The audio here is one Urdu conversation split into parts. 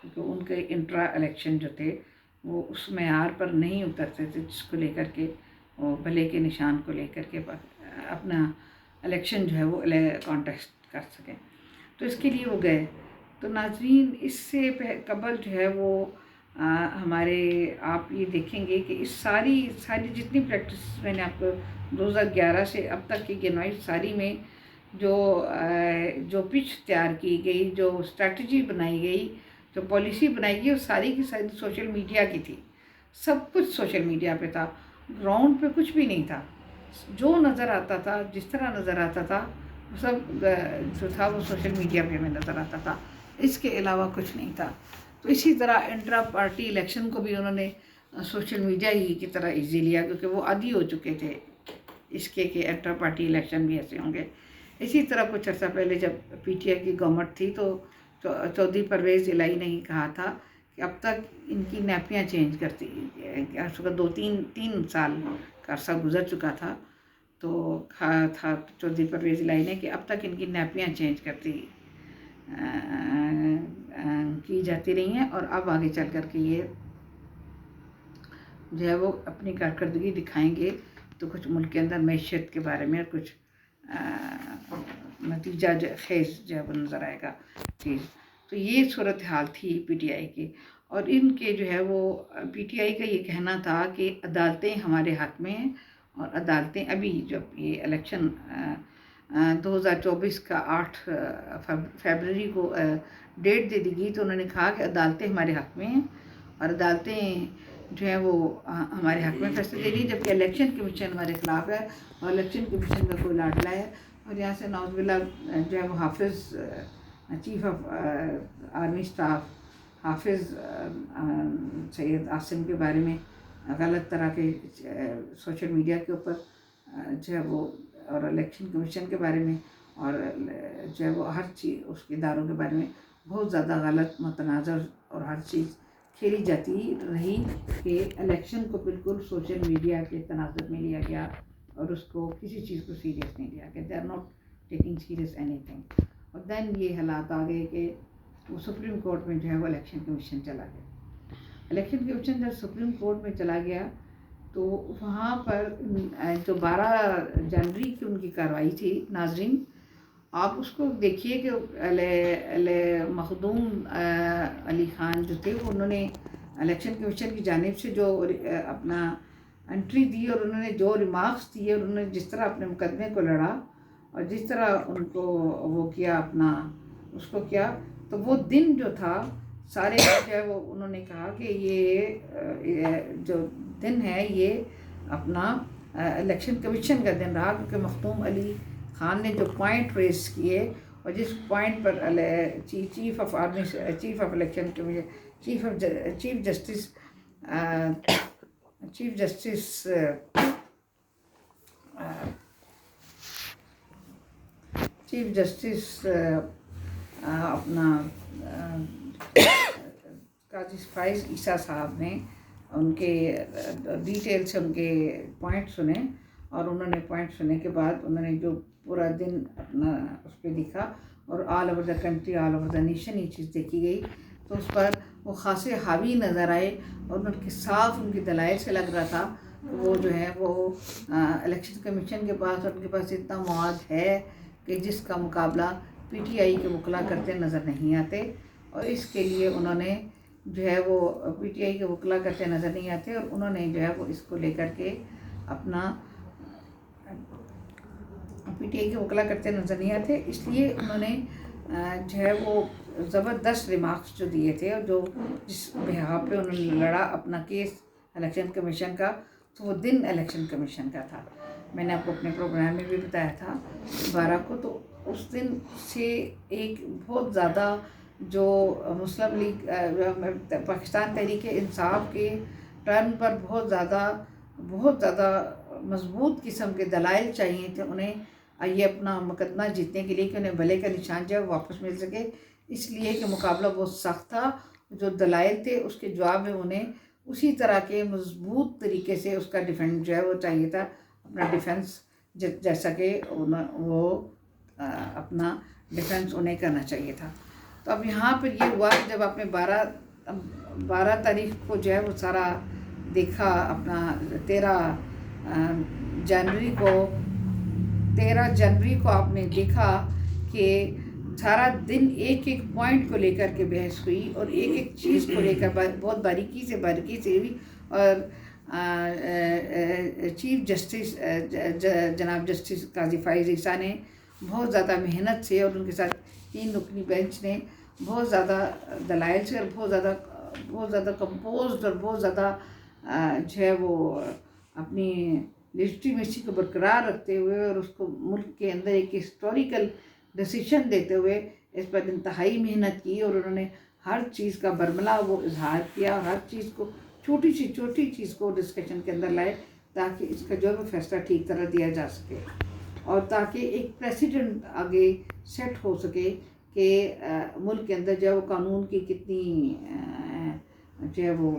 کیونکہ ان کے انٹرا الیکشن جو تھے وہ اس معیار پر نہیں اترتے تھے جس کو لے کر کے وہ بھلے کے نشان کو لے کر کے اپنا الیکشن جو ہے وہ کانٹیسٹ کر سکیں. تو اس کے لیے وہ گئے. تو ناظرین اس سے قبل جو ہے وہ ہمارے آپ یہ دیکھیں گے کہ اس ساری جتنی پریکٹس میں نے آپ کو 2011 سے اب تک کی گنوائی ساری میں جو پچ تیار کی گئی، جو اسٹریٹجی بنائی گئی، جو پالیسی بنائی گئی، وہ ساری کی ساری سوشل میڈیا کی تھی. سب کچھ سوشل میڈیا پہ تھا، گراؤنڈ پہ کچھ بھی نہیں تھا. جو نظر آتا تھا، جس طرح نظر آتا تھا، وہ سب جو تھا وہ سوشل میڈیا پہ ہمیں نظر آتا تھا. اس کے علاوہ کچھ نہیں تھا. تو اسی طرح انٹرا پارٹی الیکشن کو بھی انہوں نے سوشل میڈیا ہی کی طرح ایزی لیا، کیونکہ وہ عادی ہو چکے تھے اس کے کہ انٹرا پارٹی الیکشن بھی ایسے ہوں گے. اسی طرح کچھ عرصہ پہلے جب پی ٹی آئی کی گورنمنٹ تھی تو چودھری پرویز الہی نے ہی کہا تھا کہ اب تک ان کی نیپیاں چینج کرتی، اس وقت 2-3 سال کا عرصہ گزر چکا تھا. تو کہا تھا چودھری پرویز الہی نے کہ اب تک ان کی نیپیاں چینج کرتی کی جاتی رہی ہیں، اور اب آگے چل کر کے یہ جو ہے وہ اپنی کارکردگی دکھائیں گے تو کچھ ملک کے اندر معیشت کے بارے میں کچھ نتیجہ خیز جو ہے وہ نظر آئے گا چیز. تو یہ صورتحال تھی پی ٹی آئی کی. اور ان کے جو ہے وہ پی ٹی آئی کا یہ کہنا تھا کہ عدالتیں ہمارے حق میں ہیں، اور عدالتیں ابھی جب یہ الیکشن 2024 کا 8 فیبروری کو ڈیٹ دے دی گئی تو انہوں نے کہا کہ عدالتیں ہمارے حق میں ہیں، اور عدالتیں جو ہیں وہ ہمارے حق میں فیصلے دے رہی ہیں، جبکہ الیکشن کمیشن ہمارے خلاف ہے، اور الیکشن کمیشن کا کوئی لاڈلا ہے. اور یہاں سے نعوذ باللہ جو ہے وہ حافظ چیف آف آرمی اسٹاف حافظ سید عاصم کے بارے میں غلط طرح کے سوشل میڈیا کے اوپر جو ہے وہ، اور الیکشن کمیشن کے بارے میں، اور جو ہے وہ ہر چیز اس کے اداروں کے بارے میں بہت زیادہ غلط متناظر اور ہر چیز کھیلی جاتی رہی کہ الیکشن کو بالکل سوشل میڈیا کے تناظر میں لیا گیا، اور اس کو کسی چیز کو سیریس نہیں لیا کہ they are not taking serious anything. اور دین یہ حالات آ گئے کہ وہ سپریم کورٹ میں جو ہے وہ الیکشن کمیشن چلا گیا. الیکشن کمیشن جب سپریم کورٹ میں چلا گیا تو وہاں پر جو 12 جنوری کی ان کی کارروائی تھی ناظرین، آپ اس کو دیکھیے کہ مخدوم علی خان جو تھے وہ انہوں نے الیکشن کمیشن کی جانب سے جو اپنا انٹری دی، اور انہوں نے جو ریمارکس دیے، اور انہوں نے جس طرح اپنے مقدمے کو لڑا، اور جس طرح ان کو وہ کیا اپنا اس کو کیا، تو وہ دن جو تھا سارے جو ہے وہ انہوں نے کہا کہ یہ جو دن ہے یہ اپنا الیکشن کمیشن کا دن رہا، کیونکہ مخدوم علی خان نے جو پوائنٹ ریز کیے، اور جس point per chief of election chief justice اپنا قاضی فائز عیسیٰ صاحب نے ان کے ڈیٹیل سے ان کے پوائنٹ سنے، اور انہوں نے پوائنٹ سننے کے بعد انہوں نے جو پورا دن اپنا اس پہ لکھا، اور all over the country, all over the nation یہ چیز دیکھی گئی، تو اس پر وہ خاصے حاوی نظر آئے، اور ان کے صاف ان کے دلائل سے لگ رہا تھا کہ وہ جو ہے وہ الیکشن کمیشن کے پاس، اور ان کے پاس اتنا مواد ہے کہ جس کا مقابلہ پی ٹی آئی کے وکلا کرتے نظر نہیں آتے. اور اس کے لیے انہوں نے جو ہے وہ پی ٹی آئی کے وکلا کرتے نظر نہیں آتے، اور انہوں نے جو ہے وہ اس کو لے کر کے اپنا پی ٹی آئی کے وکلا کرتے نظر نہیں آتے، اس لیے انہوں نے جو ہے وہ زبردست ریمارکس جو دیے تھے، اور جو جس بہا پہ انہوں نے لڑا اپنا کیس الیکشن کمیشن کا، تو وہ دن الیکشن کمیشن کا تھا. میں نے آپ کو اپنے پروگرام میں بھی بتایا تھا 12 کو. تو اس دن سے ایک بہت زیادہ جو مسلم لیگ پاکستان تحریک انصاف کے ٹرن پر بہت زیادہ مضبوط قسم کے دلائل چاہیے تھے انہیں یہ اپنا مقدمہ جیتنے کے لیے، کہ انہیں بھلے کا نشان جو ہے واپس مل سکے. اس لیے کہ مقابلہ بہت سخت تھا، جو دلائل تھے اس کے جواب میں انہیں اسی طرح کے مضبوط طریقے سے اس کا ڈیفینس جو ہے وہ چاہیے تھا، اپنا ڈیفینس جیسا کہ وہ اپنا ڈیفینس انہیں کرنا چاہیے تھا. تو اب یہاں پر یہ ہوا کہ جب آپ نے 12 تاریخ کو جو ہے وہ سارا دیکھا، اپنا 13 جنوری کو آپ نے دیکھا کہ سارا دن ایک ایک پوائنٹ کو لے کر کے بحث ہوئی، اور ایک ایک چیز کو لے کر بہت باریکی سے ہوئی، اور چیف جسٹس جناب جسٹس قاضی فائز عیسیٰ نے بہت زیادہ محنت سے، اور ان کے ساتھ 3 رکنی بینچ نے بہت زیادہ دلائل سے، اور بہت زیادہ کمپوزڈ اور بہت زیادہ جو ہے وہ اپنی لیجٹیمیسی کو برقرار رکھتے ہوئے، اور اس کو ملک کے اندر ایک ہسٹوریکل ڈیسیشن دیتے ہوئے اس پر انتہائی محنت کی، اور انہوں نے ہر چیز کا برملا وہ اظہار کیا، اور ہر چیز کو چھوٹی چیز کو ڈسکشن کے اندر لائے، تاکہ اس کا جو ہے فیصلہ ٹھیک طرح دیا جا سکے، اور تاکہ ایک پریسیڈنٹ آگے سیٹ ہو سکے کہ ملک کے اندر جو ہے وہ قانون کی کتنی جو ہے وہ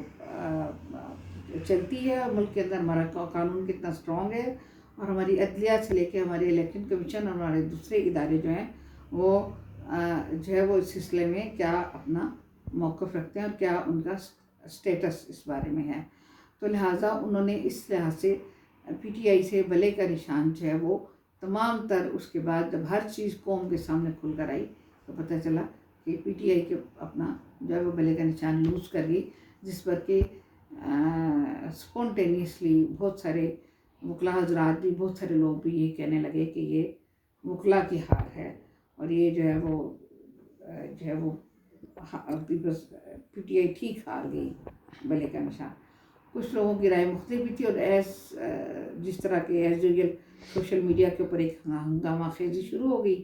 چلتی ہے، اور ملک کے اندر ہمارا قانون کتنا اسٹرانگ ہے، اور ہماری عدلیہ سے لے کے ہمارے الیکشن کمیشن اور ہمارے دوسرے ادارے جو ہیں وہ جو ہے وہ اس سلسلے میں کیا اپنا موقف رکھتے ہیں، اور کیا ان کا اسٹیٹس اس بارے میں ہے۔ تو لہٰذا انہوں نے اس لحاظ سے پی ٹی آئی سے بلے کا نشان جو ہے وہ تمام تر، اس کے بعد جب ہر چیز قوم کے سامنے کھل کر آئی تو پتہ چلا کہ پی ٹی آئی کے اپنا جو ہے وہ بلے کا نشان لوز کر گئی، جس پر کہ اسپونٹینیسلی بہت سارے وکلا حضرات بھی، بہت سارے لوگ بھی یہ کہنے لگے کہ یہ وکلا کی ہار ہے، اور یہ جو ہے وہ پی ٹی آئی ٹھیک ہار گئی بلے کا نشان۔ کچھ لوگوں کی رائے مختلف بھی تھی، اور جس طرح کے ایز یوزول سوشل میڈیا کے اوپر ایک ہنگامہ خیزی شروع ہو گئی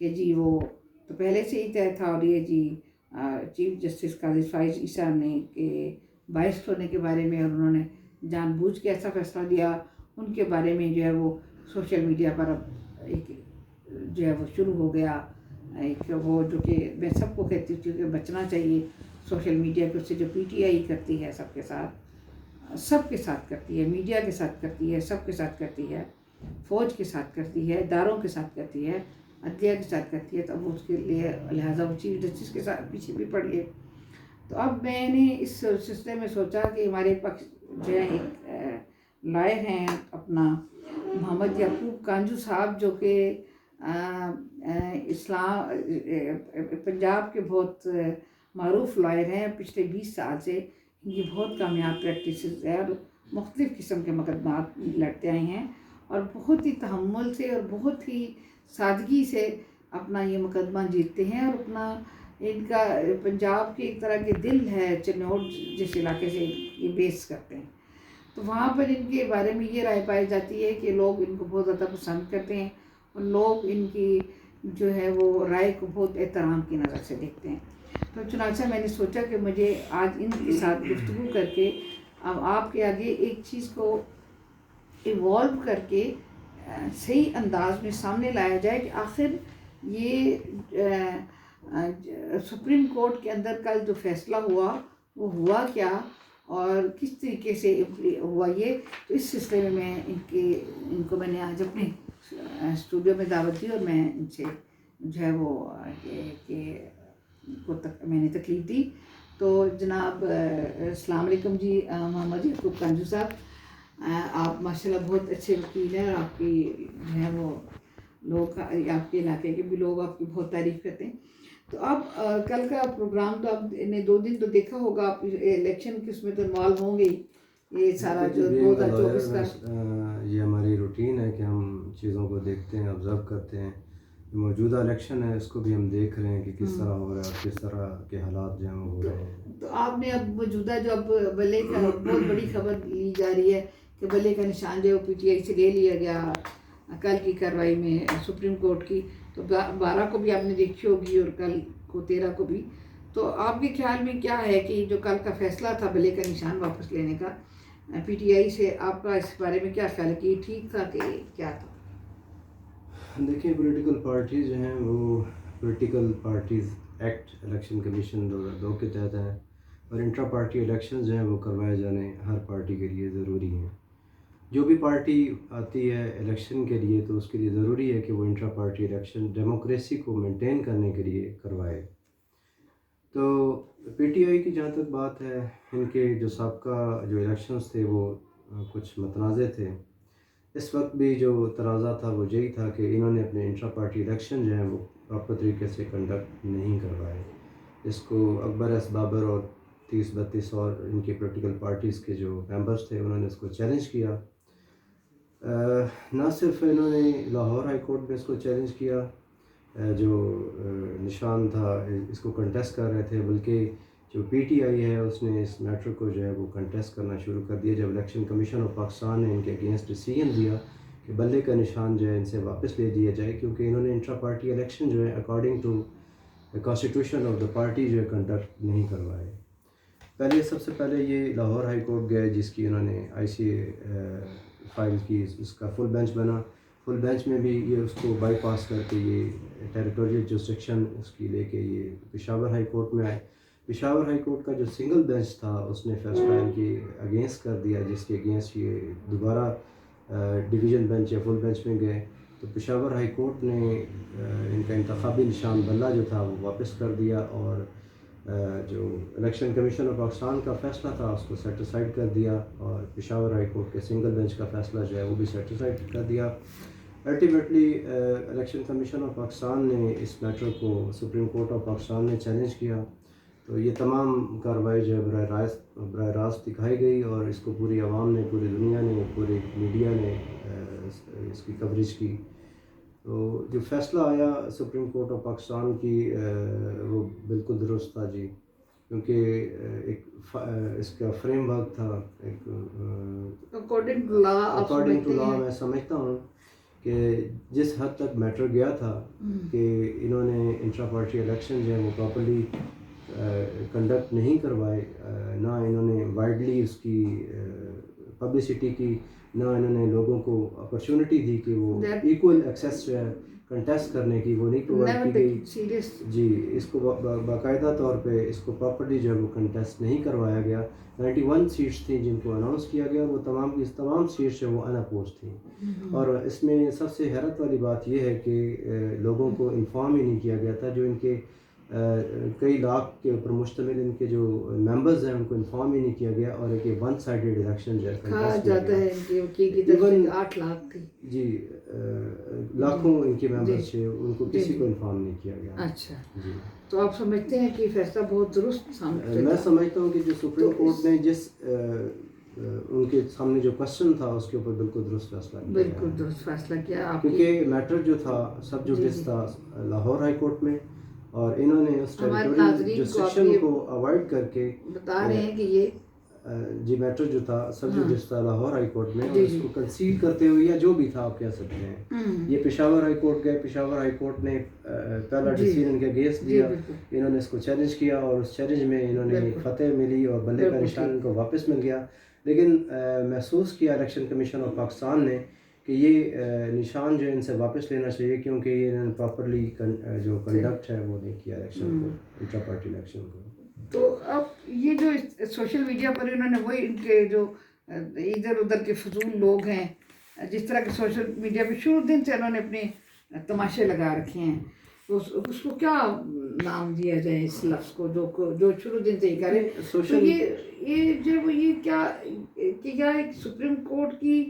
کہ جی وہ تو پہلے سے ہی طے تھا، اور یہ جی چیف جسٹس قاضی فائز عیسیٰ نے کہ باعث ہونے کے بارے میں، اور انہوں نے جان بوجھ کے ایسا فیصلہ دیا، ان کے بارے میں جو ہے وہ سوشل میڈیا پر اب ایک جو ہے وہ شروع ہو گیا، ایک وہ جو کہ میں سب کو کہتی ہوں کہ بچنا چاہیے سوشل میڈیا کے، اس سے جو پی ٹی آئی کرتی ہے سب کے ساتھ کرتی ہے، میڈیا کے ساتھ کرتی ہے، سب کے ساتھ کرتی ہے، فوج کے ساتھ کرتی ہے، اداروں کے ساتھ کرتی ہے، عدلیہ کے ساتھ کرتی ہے، تو اب اس کے لیے لہٰذا وہ چیف جسٹس کے ساتھ پیچھے بھی پڑ گئے۔ تو اب میں نے اس سلسلے میں سوچا کہ ہمارے پاس جو ہے ایک لائر ہیں اپنا محمد یعقوب کانجو صاحب، جو کہ پنجاب کے بہت معروف لائر ہیں، پچھلے 20 سال سے ان کی بہت کامیاب پریکٹسز ہے، اور مختلف قسم کے مقدمات لڑتے آئے ہیں، اور بہت ہی تحمل سے اور بہت ہی سادگی سے اپنا یہ مقدمہ جیتتے ہیں، اور اپنا ان کا پنجاب کے ایک طرح کے دل ہے چنوٹ جس علاقے سے یہ بیس کرتے ہیں، تو وہاں پر ان کے بارے میں یہ رائے پائی جاتی ہے کہ لوگ ان کو بہت زیادہ پسند کرتے ہیں، اور لوگ ان کی جو ہے وہ رائے کو بہت احترام کی نظر سے دیکھتے ہیں۔ تو چنانچہ میں نے سوچا کہ مجھے آج ان کے ساتھ گفتگو کر کے اب آپ کے آگے ایک چیز کو ایوالو کر کے صحیح انداز میں سامنے لایا جائے کہ آخر یہ سپریم کورٹ کے اندر کل جو فیصلہ ہوا وہ ہوا کیا، اور کس طریقے سے ہوا یہ۔ تو اس سلسلے میں ان کو میں نے آج اپنے اسٹوڈیو میں دعوت دی، اور میں ان سے جو ہے وہ میں نے تکلیف دی۔ تو جناب السلام علیکم جی، محمد یعقوب کانجو صاحب، آپ ماشاءاللہ بہت اچھے وکیل ہیں، اور آپ کی جو ہے وہ لوگ آپ کے علاقے کے بھی لوگ آپ کی بہت تعریف کرتے ہیں۔ تو اب کل کا پروگرام تو آپ نے 2 دن تو دیکھا ہوگا، آپ الیکشن کی اس میں تو انوالو ہوں گے، یہ سارا جو 2024 کا یہ ہماری روٹین ہے کہ ہم چیزوں کو دیکھتے ہیں، آبزرو کرتے ہیں۔ موجودہ الیکشن ہے، اس کو بھی ہم دیکھ رہے ہیں کہ کس طرح ہو رہا ہے، اور کس طرح کے حالات جو ہیں وہ ہو رہے ہیں۔ تو آپ نے اب موجودہ جو اب بلے کا بہت بڑی خبر لی جا رہی ہے کہ بلے کا نشان جو پی ٹی آئی سے لے لیا گیا کل کی کارروائی میں سپریم کورٹ کی، تو 12 کو بھی آپ نے دیکھی ہوگی، اور کل کو 13 کو بھی۔ تو آپ کے خیال میں کیا ہے کہ جو کل کا فیصلہ تھا بلے کا نشان واپس لینے کا پی ٹی آئی سے، آپ کا اس بارے میں کیا خیال ہے کہ یہ ٹھیک تھا کہ کیا تھا؟ دیکھیں، پولیٹیکل پارٹیز جو ہیں وہ political parties act election commission 2002 کے تحت ہیں، اور انٹرا پارٹی الیکشنز جو ہیں وہ کروائے جانے ہر پارٹی کے لیے ضروری ہیں۔ جو بھی پارٹی آتی ہے الیکشن کے لیے تو اس کے لیے ضروری ہے کہ وہ انٹرا پارٹی الیکشن ڈیموکریسی کو مینٹین کرنے کے لیے کروائے۔ تو پی ٹی آئی کی جہاں تک بات ہے، ان کے جو سابقہ جو الیکشنز تھے وہ کچھ متنازع تھے. اس وقت بھی جو تنازع تھا وہ یہی تھا کہ انہوں نے اپنے انٹرا پارٹی الیکشن جو ہیں وہ پراپر طریقے سے کنڈکٹ نہیں کروائے. اس کو اکبر ایس بابر اور 30-32 اور ان کی پولیٹیکل پارٹیز کے جو ممبرس تھے انہوں نے اس کو چیلنج کیا. نہ صرف انہوں نے لاہور ہائی کورٹ میں اس کو چیلنج کیا، جو نشان تھا اس کو کنٹیسٹ کر رہے تھے، بلکہ جو پی ٹی آئی ہے اس نے اس میٹر کو جو ہے وہ کنٹیسٹ کرنا شروع کر دیا جب الیکشن کمیشن آف پاکستان نے ان کے اگینسٹ ڈیسیجن دیا کہ بلے کا نشان جو ہے ان سے واپس لے دیا جائے، کیونکہ انہوں نے انٹرا پارٹی الیکشن جو ہے according to constitution of the party جو ہے کنڈکٹ نہیں کروائے. سب سے پہلے یہ لاہور ہائی کورٹ گئے، جس کی انہوں نے آئی سی اے فائل کی، اس کا فل بینچ بنا. فل بینچ میں بھی یہ اس کو بائی پاس کر کے یہ ٹیریٹوریل جورسڈکشن اس کی لے کے یہ پشاور ہائی کورٹ میں آئے. پشاور ہائی کورٹ کا جو سنگل بینچ تھا اس نے فیصلہ ان کے اگینسٹ کر دیا، جس کے اگینسٹ یہ دوبارہ ڈویژن بینچ یا فل بینچ میں گئے. تو پشاور ہائی کورٹ نے ان کا انتخابی نشان بلہ جو تھا وہ واپس کر دیا، اور جو الیکشن کمیشن آف پاکستان کا فیصلہ تھا اس کو سیٹسفائڈ کر دیا، اور پشاور ہائی کورٹ کے سنگل بینچ کا فیصلہ جو ہے وہ بھی سیٹسفائڈ کر دیا. Ultimately election commission of Pakistan نے اس میٹر کو سپریم کورٹ آف پاکستان نے چیلنج کیا. تو یہ تمام کارروائی جو ہے براہ راست دکھائی گئی، اور اس کو پوری عوام نے، پوری دنیا نے، پوری میڈیا نے اس کی کوریج کی. تو جو فیصلہ آیا سپریم کورٹ آف پاکستان کی وہ بالکل درست تھا جی، کیونکہ ایک اس کا فریم ورک تھا، ایک according to law. According to law میں سمجھتا ہوں کہ جس حد تک میٹر گیا تھا کہ انہوں نے انٹرا پارٹی الیکشن جو ہے وہ پراپرلی کنڈکٹ نہیں کروائے، نہ انہوں نے وائڈلی اس کی پبلسٹی کی، نہ انہوں نے لوگوں کو اپرچونٹی دی کہ وہ ایکول ایکسیس جو ہے کنٹیسٹ کرنے کی وہ نہیں پرووائڈ کی گئی. جی، اس کو باقاعدہ طور پہ اس کو پراپرلی جو ہے وہ کنٹیسٹ نہیں کروایا گیا. 91 سیٹس تھیں جن کو اناؤنس کیا گیا، وہ تمام سیٹس جو وہ ان اپوز تھیں. اور اس میں سب سے حیرت والی بات یہ ہے کہ لوگوں کو انفارم ہی نہیں کیا گیا تھا. جو ان کے کئی لاکھ کے اوپر مشتمل ان کے جو ممبرز ہیں ان کو انفارم ہی نہیں کیا گیا، اور ایک ون سائیڈڈ الیکشن جو ہے 8 لاکھ تھی. جی، لاکھوں ان کے ممبرز تھے، ان کو کسی کو انفارم نہیں کیا گیا. اچھا جی، تو آپ سمجھتے ہیں کہ فیصلہ بہت درست میں سمجھتا ہوں کہ جو سپریم کورٹ نے جس ان کے سامنے جو کوشچن تھا اس کے اوپر بالکل درست فیصلہ کیا، بالکل درست فیصلہ کیا. کیونکہ میٹر جو تھا سب جوڈس تھا لاہور ہائی کورٹ میں، اور انہوں نے اس ٹیریٹوریل جورسڈکشن کو اوائڈ کر کے بتا رہے ہیں کہ یہ جی میٹر جو تھا سب جوڈس تھا لاہور ہائی کورٹ میں، اور اس کو کنسیل کرتے ہوئے یا جو بھی تھا آپ کہہ سکتے ہیں، یہ پشاور ہائی کورٹ گئے. پشاور ہائی کورٹ نے پہلا ڈیسیژن ان کے اگینسٹ دیا، انہوں نے اس کو چیلنج کیا، اور اس چیلنج میں انہوں نے فتح ملی اور بلے کا نشان ان کو واپس مل گیا. لیکن محسوس کیا الیکشن کمیشن آف پاکستان نے کہ یہ نشان جو ان سے واپس لینا چاہیے، کیونکہ یہ انہوں نے پراپرلی جو کنڈکٹ ہے وہ نہیں کیا الیکشن کو، انٹرا پارٹی الیکشن کو. تو اب یہ جو سوشل میڈیا پر انہوں نے وہی ان کے جو ادھر ادھر کے فضول لوگ ہیں، جس طرح کے سوشل میڈیا پہ شروع دن سے انہوں نے اپنے تماشے لگا رکھے ہیں، اس کو کیا نام دیا جائے اس لفظ کو جو شروع دن سے ہی کرے. تو یہ کیا ایک سپریم کورٹ کی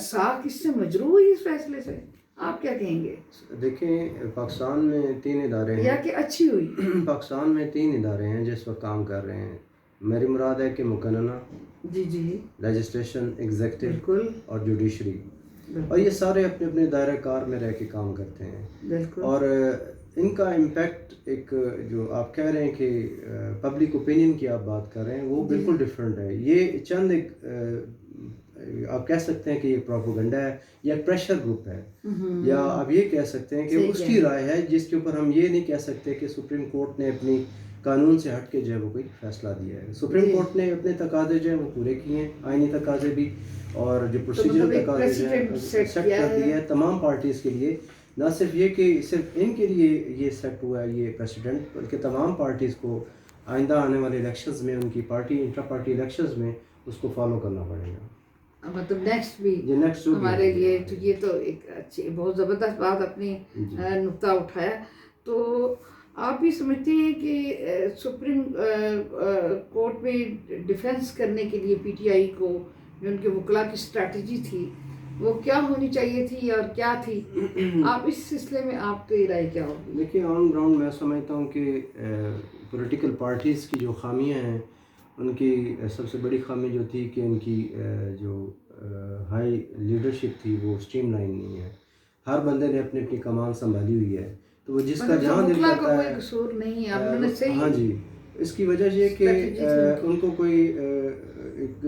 ساکھ اس سے مجروح ہوئی اس فیصلے سے؟ آپ کیا کہیں گے؟ دیکھیں، پاکستان میں 3 ادارے ہیں، یا کہ اچھی ہوئی؟ پاکستان میں 3 ادارے ہیں جس وقت کام کر رہے ہیں. میری مراد ہے کہ مقننہ، جی، لیجسلیشن، ایگزیکٹو بالکل، اور جوڈیشری، اور یہ سارے اپنے اپنے دائرہ کار میں رہ کے کام کرتے ہیں. بالکل. اور ان کا امپیکٹ ایک جو آپ کہہ رہے ہیں کہ پبلک اوپینین کی آپ بات کر رہے ہیں وہ بالکل ڈفرینٹ ہے. یہ چند ایک آپ کہہ سکتے ہیں کہ یہ پروپیگنڈا ہے یا ایک پریشر گروپ ہے، یا آپ یہ کہہ سکتے ہیں کہ اس کی رائے ہے جس کے اوپر ہم یہ نہیں کہہ سکتے کہ سپریم کورٹ نے اپنی قانون سے ہٹ کے جو ہے وہ کوئی فیصلہ دیا ہے. سپریم کورٹ نے اپنے تقاضے جو ہیں وہ پورے کیے ہیں، آئینی تقاضے بھی، اور جو پروسیجرل تقاضے جو ہیں سیٹ کر دیے ہیں تمام پارٹیز کے لیے. نہ صرف یہ کہ صرف ان کے لیے یہ سیٹ ہوا ہے یہ پریسیڈنٹ، بلکہ تمام پارٹیز کو آئندہ آنے والے الیکشنز میں ان کی پارٹی انٹرا پارٹی الیکشنز میں اس کو فالو کرنا پڑے گا. مطلب نیکسٹ بھی ہمارے لیے. تو یہ تو ایک اچھی بہت زبردست بات اپنی نقطہ اٹھایا. تو آپ یہ سمجھتے ہیں کہ سپریم کورٹ میں ڈیفینس کرنے کے لیے پی ٹی آئی کو جو ان کے وکلاء کی اسٹریٹجی تھی وہ کیا ہونی چاہیے تھی اور کیا تھی؟ آپ اس سلسلے میں آپ کی رائے کیا ہوگی؟ دیکھیے آن گراؤنڈ میں سمجھتا ہوں کہ پولیٹیکل پارٹیز کی جو خامیاں ہیں ان کی سب سے بڑی خامی جو تھی کہ ان کی جو ہائی لیڈرشپ تھی وہ اسٹریم لائن نہیں ہے. ہر بندے نے اپنی اپنی کمان سنبھالی ہوئی ہے تو وہ جس کا جہاں دل کرتا کوئی قصور نہیں ہے. ہاں جی، اس کی وجہ یہ کہ ان کو کوئی ایک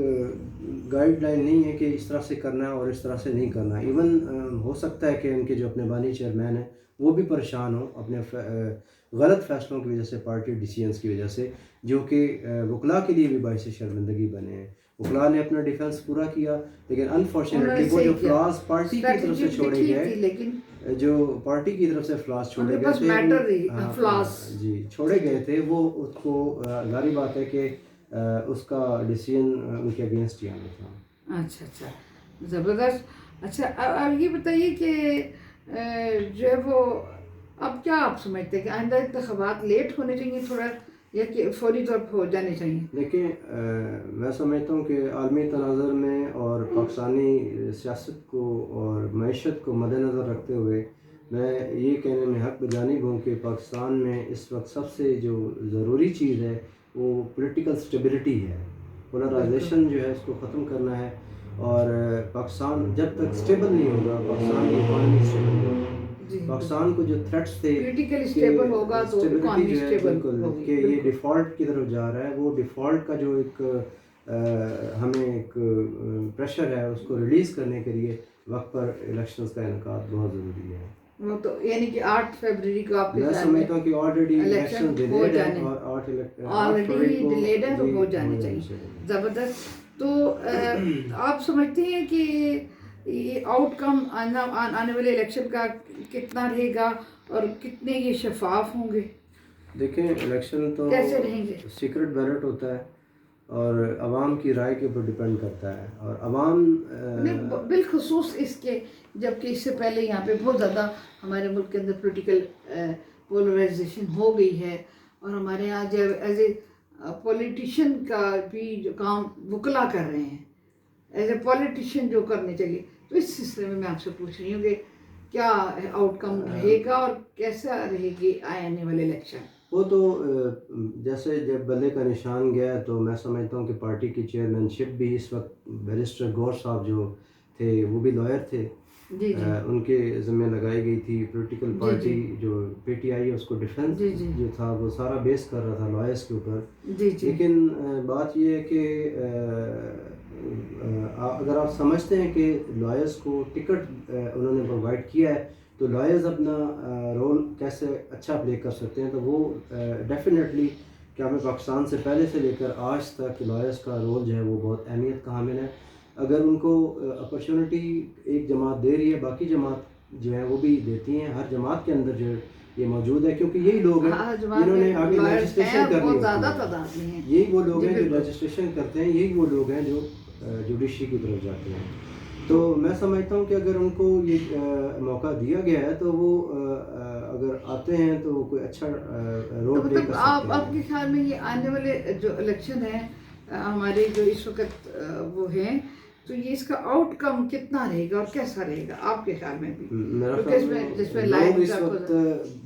گائیڈ لائن نہیں ہے کہ اس طرح سے کرنا ہے اور اس طرح سے نہیں کرنا. ایون ہو سکتا ہے کہ ان کے جو اپنے بانی چیئرمین ہیں وہ بھی پریشان ہوں اپنے غلط فیصلوں کی وجہ سے، پارٹی ڈیسیجنس کی وجہ سے، جو کہ وکلاء کے لیے بھی باعث شرمندگی بنے ہیں. وکلاء نے اپنا ڈیفنس پورا کیا لیکن انفارچونیٹلی وہ جو فلاس پارٹی کی طرف سے چھوڑے گئے، جو پارٹی کی طرف سے فلاس چھوڑے گئے تھے، جی چھوڑے گئے تھے، وہ اس کو ظاہری بات ہے کہ اس کا ڈیسیجن ان کے اگینسٹ ہی آنا تھا. اچھا زبردست. اچھا اب یہ بتائیے کہ جو ہے وہ اب کیا آپ سمجھتے ہیں کہ آئندہ انتخابات لیٹ ہونے چاہیے تھوڑا یا کہ فوری طور پہ ہو جانے چاہیے؟ دیکھیں میں سمجھتا ہوں کہ عالمی تناظر میں اور پاکستانی سیاست کو اور معیشت کو مد نظر رکھتے ہوئے میں یہ کہنے میں حق بجانب ہوں کہ پاکستان میں اس وقت سب سے جو ضروری چیز ہے وہ پولیٹیکل اسٹیبلٹی ہے. پولرائزیشن جو ہے اس کو ختم کرنا ہے، اور پاکستان جب تک اسٹیبل نہیں ہوگا، پاکستان کی اکانومی اسٹیبل نہیں ہوگی. پاکستان کو جو تھریٹس تھے اسٹیبل ہوگا تو اسٹیبلٹی جو ہے بالکل کہ یہ ڈیفالٹ کی طرف جا رہا ہے، وہ ڈیفالٹ کا جو ایک ہمیں ایک پریشر ہے اس کو ریلیز کرنے کے لیے وقت پر الیکشنز کا انعقاد بہت ضروری ہے. وہ تو یعنی کہ 8 فروری کو آپ میں سمجھتا ہوں کہ آلریڈی الیکشن ڈیلیڈ ہے اور آلریڈی ڈیلیڈ ہے تو ہو جانے چاہیے. زبردست. تو آپ سمجھتے ہیں کہ یہ آؤٹ کم آنے والے الیکشن کا کتنا رہے گا اور کتنے یہ شفاف ہوں گے؟ دیکھیں الیکشن تو کیسے رہیں گے؟ سیکرٹ بیلٹ ہوتا ہے اور عوام کی رائے کے اوپر ڈپینڈ کرتا ہے، اور عوام بالخصوص اس کے جبکہ اس سے پہلے یہاں پہ بہت زیادہ ہمارے ملک کے اندر پولیٹیکل پولرائزیشن ہو گئی ہے، اور ہمارے یہاں جو ایز اے پولیٹیشین کا بھی جو کام وکلا کر رہے ہیں ایز اے پولیٹیشین جو کرنے چاہیے. تو اس سلسلے میں آپ سے پوچھ رہی ہوں کہ کیا آؤٹ کم رہے گا اور کیسا رہے گی آنے والے الیکشن؟ وہ تو جیسے جب بلے کا نشان گیا تو میں سمجھتا ہوں کہ پارٹی کی چیئرمین شپ بھی اس وقت بیرسٹر گور صاحب جو تھے وہ بھی لائر تھے، ان کے ذمہ لگائی گئی تھی. پولیٹیکل پارٹی جو پی ٹی آئی اس کو ڈیفینس جو تھا وہ سارا بیس کر رہا تھا لائرس کے اوپر. لیکن بات یہ ہے کہ اگر آپ سمجھتے ہیں کہ لائرس کو ٹکٹ انہوں نے پرووائڈ کیا ہے تو لائرز اپنا رول کیسے اچھا پلے کر سکتے ہیں، تو وہ ڈیفینیٹلی کیا ہمیں پاکستان سے پہلے سے لے کر آج تک لائرز کا رول جو ہے وہ بہت اہمیت کا حامل ہے. اگر ان کو اپرچونٹی ایک جماعت دے رہی ہے باقی جماعت جو ہے وہ بھی دیتی ہیں. ہر جماعت کے اندر جو یہ موجود ہے کیونکہ یہی لوگ ہیں جنہوں نے آگے رجسٹریشن کرنی ہوتی ہے، یہی وہ لوگ ہیں جو رجسٹریشن کرتے ہیں، یہی وہ لوگ ہیں جو جوڈیشری کی طرف جاتے ہیں. تو میں سمجھتا ہوں کہ اگر ان کو یہ موقع دیا گیا ہے تو وہ اگر آتے ہیں تو وہ کوئی اچھا رول پلے کر سکتے ہیں. آپ کے خیال میں یہ آنے والے جو الیکشن ہیں ہمارے جو اس وقت وہ ہیں تو یہ اس کا آؤٹ کم کتنا رہے گا اور کیسا رہے گا آپ کے خیال میں بھی؟ میرا خیال لوگ اس وقت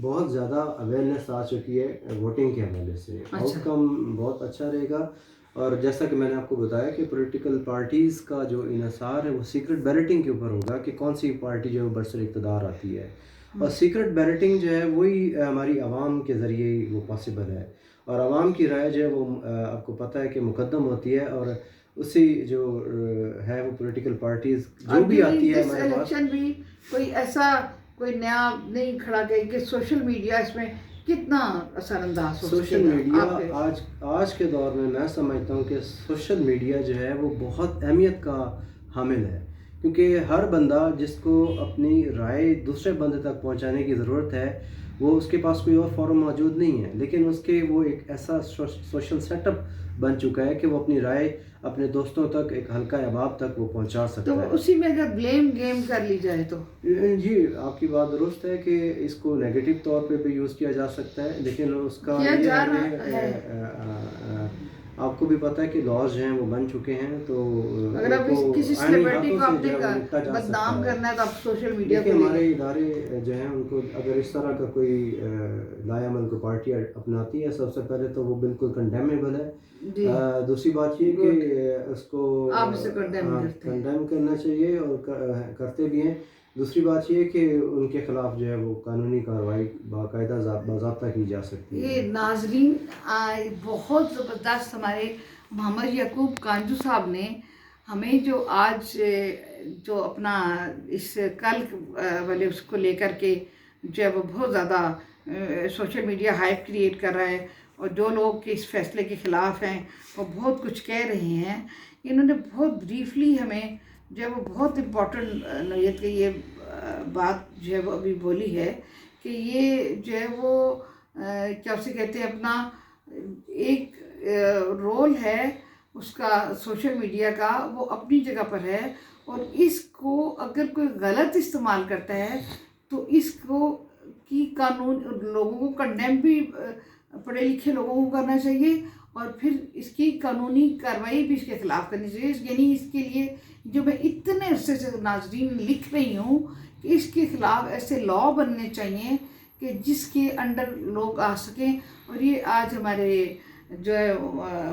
بہت زیادہ اویئرنیس آ چکی ہے ووٹنگ کے حوالے سے. آؤٹ کم بہت اچھا رہے گا، اور جیسا کہ میں نے آپ کو بتایا کہ پولیٹیکل پارٹیز کا جو انحصار ہے وہ سیکرٹ بیلٹنگ کے اوپر ہوگا کہ کون سی پارٹی جو ہے برسر اقتدار آتی ہے، اور سیکرٹ بیلٹنگ جو ہے وہی ہماری عوام کے ذریعے وہ پاسبل ہے. اور عوام کی رائے جو ہے وہ آپ کو پتہ ہے کہ مقدم ہوتی ہے، اور اسی جو ہے وہ پولیٹیکل پارٹیز جو بھی آتی ہے ہمارے پاس. الیکشن بھی کوئی نیا نہیں کھڑا گئی کہ سوشل میڈیا اس میں کتنا اثر انداز ہو سکے گا؟ سوشل میڈیا آج کے دور میں سمجھتا ہوں کہ سوشل میڈیا جو ہے وہ بہت اہمیت کا حامل ہے، کیونکہ ہر بندہ جس کو اپنی رائے دوسرے بندے تک پہنچانے کی ضرورت ہے وہ اس کے پاس کوئی اور فورم موجود نہیں ہے، لیکن اس کے وہ ایک ایسا سوشل سیٹ اپ بن چکا ہے کہ وہ اپنی رائے اپنے دوستوں تک، ایک حلقہ احباب تک وہ پہنچا تو سکتا ہے۔ اسی میں اگر بلیم گیم کر لی جائے تو جی آپ کی بات درست ہے کہ اس کو نیگیٹو طور پہ بھی یوز کیا جا سکتا ہے، لیکن اس کا کیا یہ جا رہا ہے ہے۔ آپ کو بھی پتہ ہے کہ لاز جو ہیں وہ بن چکے ہیں، تو اگر آپ کسی آئینی سیلیبریٹی ہاتھوں کو سے آپ جو نے ہے وہ نپٹا جا سکتا بدنام ہے۔ کرنا ہے تو آپ سوشل میڈیا دیکھیں پہ لے ہمارے لیں۔ ادارے جو ہیں ان کو اگر اس طرح کا کوئی لائے عمل کو پارٹی اپناتی ہے، سب سے پہلے تو وہ بالکل کنڈیمیبل ہے۔ جی دوسری بات یہ کہ اس کو آپ اسے کنڈیم کرتے ہیں۔ کنڈیم کرنا چاہیے اور کرتے بھی ہیں۔ دوسری بات یہ کہ ان کے خلاف جو ہے وہ قانونی کارروائی باقاعدہ باضابطہ کی جا سکتی ہے۔ یہ ناظرین بہت زبردست ہمارے محمد یعقوب کانجو صاحب نے ہمیں جو آج جو اپنا اس کل والے اس کو لے کر کے جو ہے وہ بہت زیادہ سوشل میڈیا ہائپ کریٹ کر رہا ہے، اور جو لوگ اس فیصلے کے خلاف ہیں وہ بہت کچھ کہہ رہے ہیں، انہوں نے بہت بریفلی ہمیں جو ہے وہ بہت امپورٹنٹ نوعیت کی یہ بات جو ہے وہ ابھی بولی ہے کہ یہ جو ہے وہ کیا اسے کہتے ہیں، اپنا ایک رول ہے اس کا سوشل میڈیا کا، وہ اپنی جگہ پر ہے، اور اس کو اگر کوئی غلط استعمال کرتا ہے تو اس کو کی قانون لوگوں کو کنڈیم بھی پڑھے لکھے لوگوں کو کرنا چاہیے، اور پھر اس کی قانونی کارروائی بھی اس کے خلاف کرنی چاہیے۔ یعنی اس کے لیے جو میں اتنے عرصے سے ناظرین لکھ رہی ہوں کہ اس کے خلاف ایسے لا بننے چاہیے کہ جس کے انڈر لوگ آ سکیں، اور یہ آج ہمارے جو ہے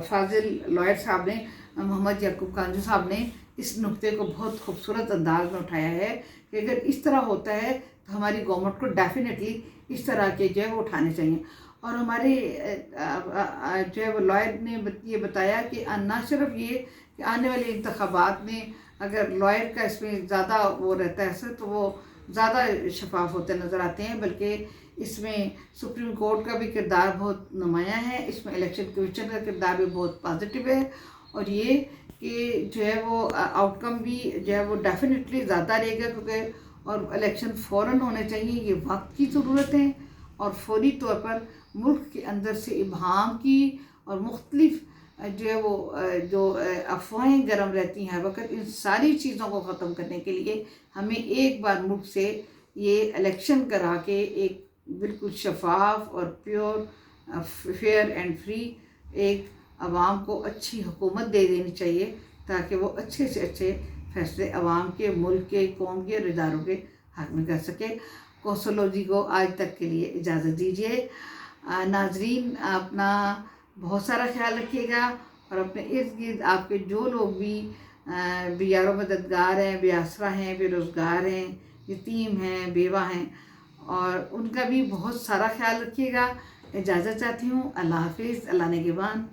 فاضل لائر صاحب نے، محمد یعقوب کانجو صاحب نے اس نقطے کو بہت خوبصورت انداز میں اٹھایا ہے کہ اگر اس طرح ہوتا ہے تو ہماری گورنمنٹ کو ڈیفینیٹلی اس طرح کے جو ہے وہ اٹھانے چاہیے۔ اور ہمارے جو ہے وہ لائر نے یہ بتایا کہ نہ صرف یہ کہ آنے والے انتخابات میں اگر لائر کا اس میں زیادہ وہ رہتا ہے اثر تو وہ زیادہ شفاف ہوتے نظر آتے ہیں، بلکہ اس میں سپریم کورٹ کا بھی کردار بہت نمایاں ہے، اس میں الیکشن کمیشن کا کردار بھی بہت پازیٹیو ہے، اور یہ کہ جو ہے وہ آؤٹ کم بھی جو ہے وہ ڈیفینیٹلی زیادہ رہے گا، کیونکہ اور الیکشن فوراً ہونے چاہیے، یہ وقت کی ضرورت ہے، اور فوری طور پر ملک کے اندر سے ابہام کی اور مختلف جو ہے وہ جو افواہیں گرم رہتی ہیں ہر وقت، ان ساری چیزوں کو ختم کرنے کے لیے ہمیں ایک بار ملک سے یہ الیکشن کرا کے ایک بالکل شفاف اور پیور فیئر اینڈ فری ایک عوام کو اچھی حکومت دے دینی چاہیے، تاکہ وہ اچھے سے اچھے فیصلے عوام کے، ملک کے، قوم کے اور اداروں کے حق میں کر سکے۔ کوسلو جی کو آج تک کے لیے اجازت دیجیے۔ ناظرین اپنا بہت سارا خیال رکھیے گا، اور اپنے ارد گرد آپ کے جو لوگ بھی بیار و مددگار ہیں، بے آسرا ہیں، بے روزگار ہیں، یتیم ہیں، بیوہ ہیں، اور ان کا بھی بہت سارا خیال رکھیے گا۔ اجازت چاہتی ہوں۔ اللہ حافظ، اللہ نگہبان۔